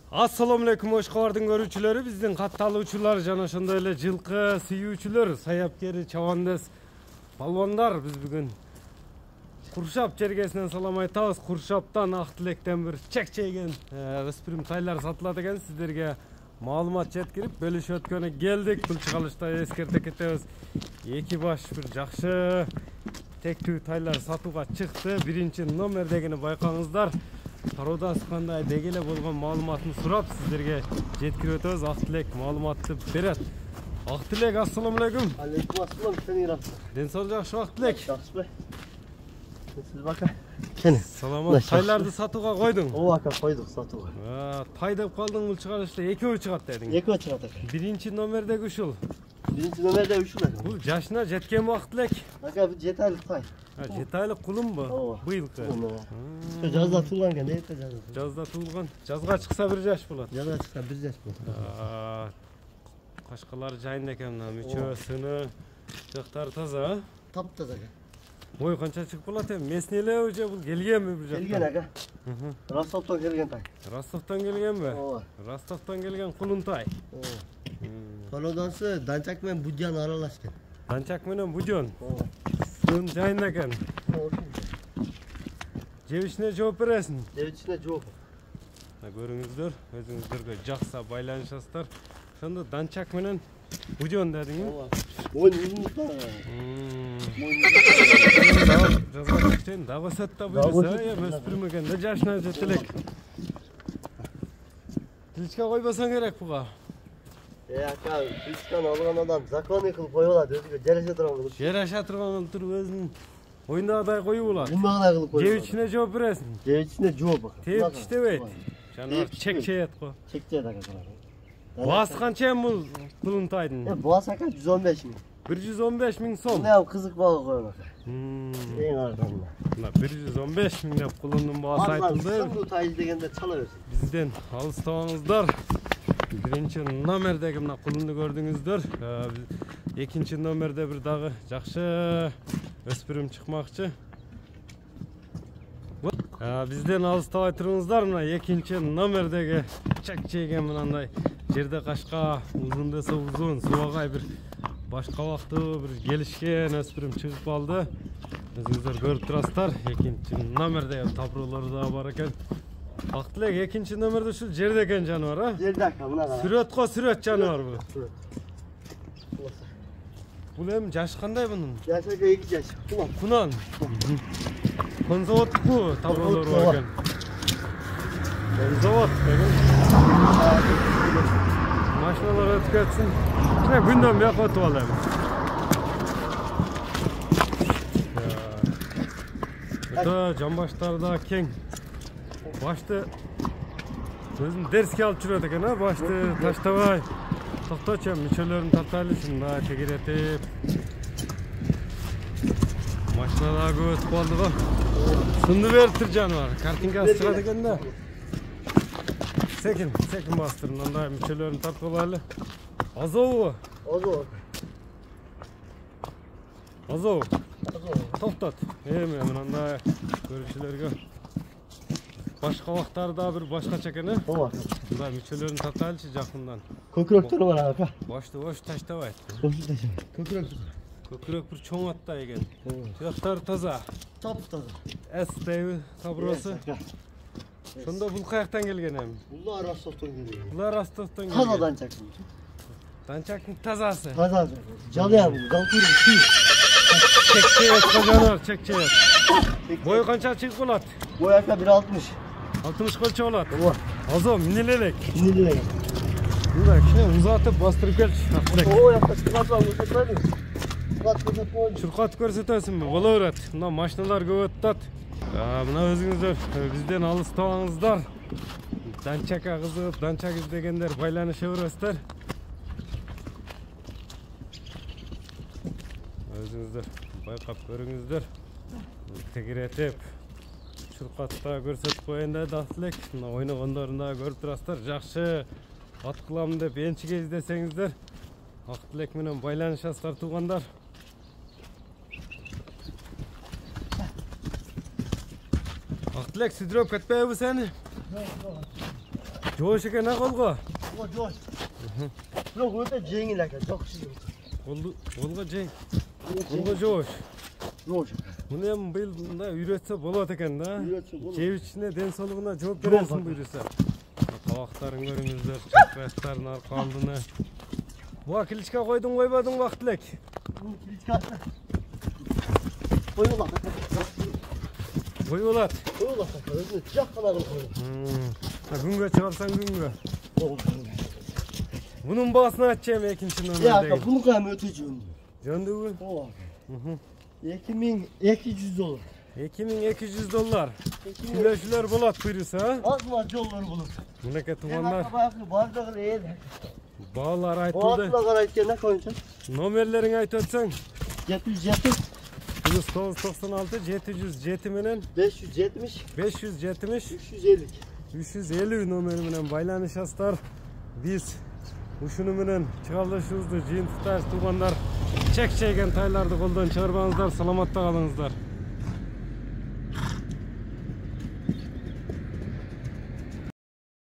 Assalamu alaikum Oşqabardın görүүчүлөрү, биздин катталуучулар жана ошондой эле жылкы сүйүүчүлөр, саяпкери, чабандес, балбандар. Биз бүгүн Куршап жергесинен салам айтабыз. Куршаптан ак тилектен бир чек-чейген өспүрүм тайлар сатылат экен. Сиздерге маалымат жеткирип бөлүшүп өткөнү келдик. Бул чыгарылышта эскерте кетебиз. Эки баш бир жакшы тектүү тайлар сатууга чыкты. Биринчи номердегини байкаңыздар. Тароодан кандай дегеле болгон маалыматын сурап сиздерге жеткирип өтөбүз. Ак тилек маалыматты берет. Ак тилек, ассаламу алейкум. Алейкум ассалам, сени рахмат. Ден соолук жакшы, ак тилек. Жакшыбы? Сиз бака. Кene. Саламат. Тайларды сатууга койдуң? Ооба ака, койдук сатууга. Тай деп калдың, бул чыгарылышта экөө чыгат дедиң. Экөө чыгат ака. Биринчи номердеги ушул. Биринчи номерде ушул ака. Бул жашына жеткен ак тилек. Ака, бул 7 айлык тай. 7 айлык кулумбу? Ооба. Быйылкы. Ошо жазда туулган экен, эрте жазда. Жазда туулган. Жазга чыкса 1 жаш болот. Жазга чыкса 1 жаш болот. Кашкалары жайында экен, мына мүчө, сыны, жактары таза. Таптаза ака. Бой канча чыгып болот эми? Местный элеби же бул келгенби бир жактан? Келген ака. Ростовтон келген тай. Ростовтон келгенби? Ооба. Ростовтон келген кулунтай. Ооба. Колодансы Данчак менен Будян аралашкан. Данчак менен Будян. Ооба. Сын жайында экен. Жебишине жооп бересиң? Жебишине жооп. Көрүңүздөр, өзүңүздөргө жакса байланышасыздар. Ошондо Данчак менен Будян дедиңби? Ооба. Мойнунда. Жазга чыксын, дагы сатта буйрса, өспүрүм экен да, жашына жет элек. Кличка койбосоң керек буга. Ака, кличканы алган адам законный кылып коюп алат, өзүгө жараша турган. Жараша турган туруп өзүнүн оюндагыдай коюп алат. Умагына кылып коюп. Жебичине жооп бересиң. Жебичине жооп. Тээп иштебейт. Жанагы чек-чеет го. Чек-чеет ака. Баасы канча бул кулунтайдын? Баасы ака 115 миң. 115 миң сом. Мына кызык бага коём ака. Эң арзанына. Мына 115 миң деп кулундун баасы айтылды. Бул тай дегенде чала берсин. Бизден алыстабаңыздар. Биринчи номердеги мына кулунду көрдүңүздөр. Экинчи номерде бир дагы жакшы өспүрүм чыкмакчы. Бизден алыстабай туруңуздар. Мына экинчи номердеги чек-чейген мынандай жерде кашка узун десе узун, субагай бир башка вактуу бир келишкен өспүрүм чыгып калды. Өзүңүздөр көрүп турасыздар. Экинчи номерде табырлары да бар экен. Ак тилек экинчи номерде ушул жерде экен жаныбар, а? Жерде ака, мына. Сүрөт го сүрөт жаныбар бул. Бул эми жашы кандай бунун? Жашы 2 жаш. Кунан. Конзаводку табырлары бар экен. Конзавод деген. Машиналар өтүп кетсин. Мына күндөн бияк өтүп алам. Өтө жамбаштары да кең. Башты өзүн дерске алып жүрөт экен, а? Башты таштабай. Токточу, мүчөлөрүн тартайлысың, да тегеретип. Машина да көп өтүп калды го. Сынды бериптир жаныбар. Картинкасы чыгат экен да. Секин бастыр, мындай мүчөлөрүн тартып алайлы. Азобу? Азоб. Азоб. Токтот. Эми мындай көрүүчүлөргө башка вактарда бир башкача экен, э? Ооба. Мындай мүчөлөрүн тартайлычы жакындан. Көкүрөктөрү бар ака. Башты бош таштабайт. Көкүрөк. Көкүрөк бир чоң аттай экен. Жактары таза. Таптаза. Эстеби табросы. Ошондо бул каяктан келген эми? Булар Ростовтон келген. Булар Ростовтон келген. Тазадан чаксын. Данчактын тазасы. Таза. Жалыям, галтырым күй. Чек-чеет жаныбар, чек-чеет. Бою канча чыгып болот? Бой ака 1.60. 60 көлчө болот. Ооба. Азо, минеле элек. Минеле. Мына кичине узатып бастырып келчи. Оо, якта чыкпасам көрсөтөйүн. Чуркатып көрсөтөсүңбү? Боло берет. Мына машиналар көп өтөт. Мына өзүңүздөр бизден алыстабаңыздар. Данчакка кызыгып, Данчак издегендер байланыша бересиздер. Өзүңүздөр байкап көрүңүздөр. Тегеретип, чуркатта көрсөтүп коеюн деди ак тилек. Мына ойногондорун да көрүп турасыздар. Жакшы ат кылам деп энчиге издесеңиздер, ак тилек менен байланышасыздар туугандар. Ак тилек сүдүрөп кетпейби сени? Joş eken ha kolga. O joş. Yok öte jengil aka. Çok şey. Kolga jeng. Kolga joş. Joş. Bunu hem bunda üretse bolat eken da. Üretse bolat. Cev içine densoluguna жооп Yok, berersin aka. buyursa. Kavakların görüңүздөр, çapratların arkamdını. Bu akiliçka koydun koymadın vaktilek. Kiliçkası. Koyular. Koyulat. Koyular. Özünü sıcak kalanı koyuyor. Günge çıkarsan günge. Oldu. Bunun bağısını açacağım ikinci Ya numarada. aka bunu kadar öteceğim. Candı bu. O. 2200 dolar. $2200. Güleşler bolat buyursa ha. Az mı az yolları bulur. Buneke Ben tumanlar. arka bayaklı bardağı eğer. Bağlar O aytıldı. atla karayken ne koyacaksın? Nomerlerini ayt ötsen. 770, Plus 996 707 menen 570, 570 350. 350 nomeri menen baylanışasыздар. Biz ушуну менен чыгарылышыбызды жыйынтыктайбыз туугандар. Чек чейген тайларды колдон чыгарбаңыздар, саламатта калыңыздар.